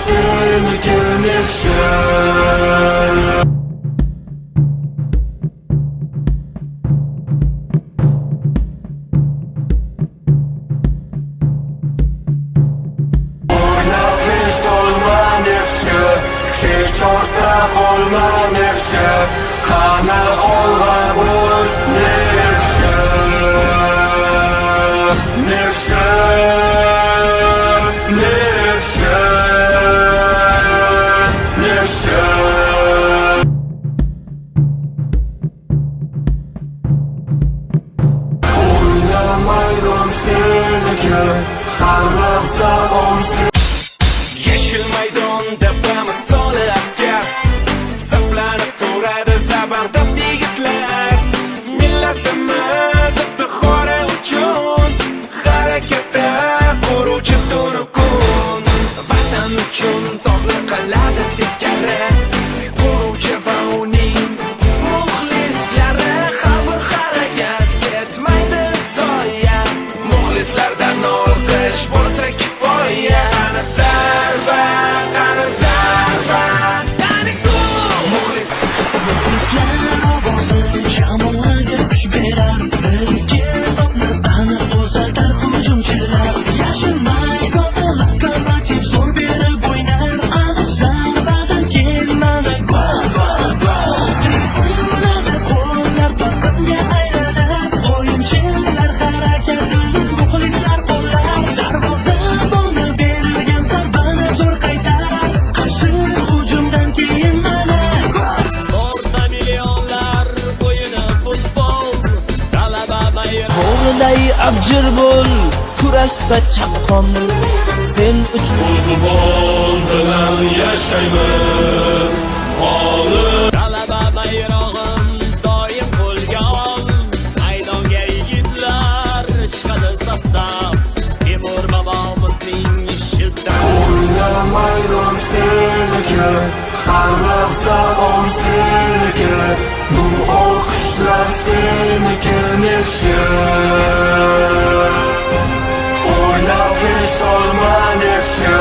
seniki Neftchi. Kech ortda qolma Neftchi, qani olg'a bo'l Neftchi. Neftchi, Neftchi, Neftchi. O'yna maydon seniki, sarlab zamon seniki. Yeşil maydonda bamisoli askar, saflanib turadi zabardast yigitlar. Millatimiz iftixori uchun harakatda quruvchi to'nukun. Vatan uchun tog'ni qiladi teskari quruvchi va uning muxlislari. Har bir harakat ketmaydi zoya, muxlislardan olqish bo'lsa kifoya. Bo'g'day abjir bo'l, kurashda chaqqon sen uchun. Futbol bilan yashaymiz. Talaba bayrog'im doim qo'lga ol. Maydonga yigitlar chiqadi saf-saf. Temur bobomizning ishidan. O'yna maydon seniki, sarlab zamon seniki. Bu olqishlar seniki Neftchi. O'ynab kech olma Neftchi,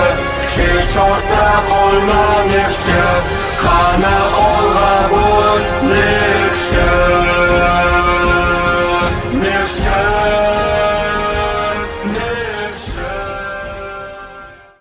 kech ortda qolma Neftchi.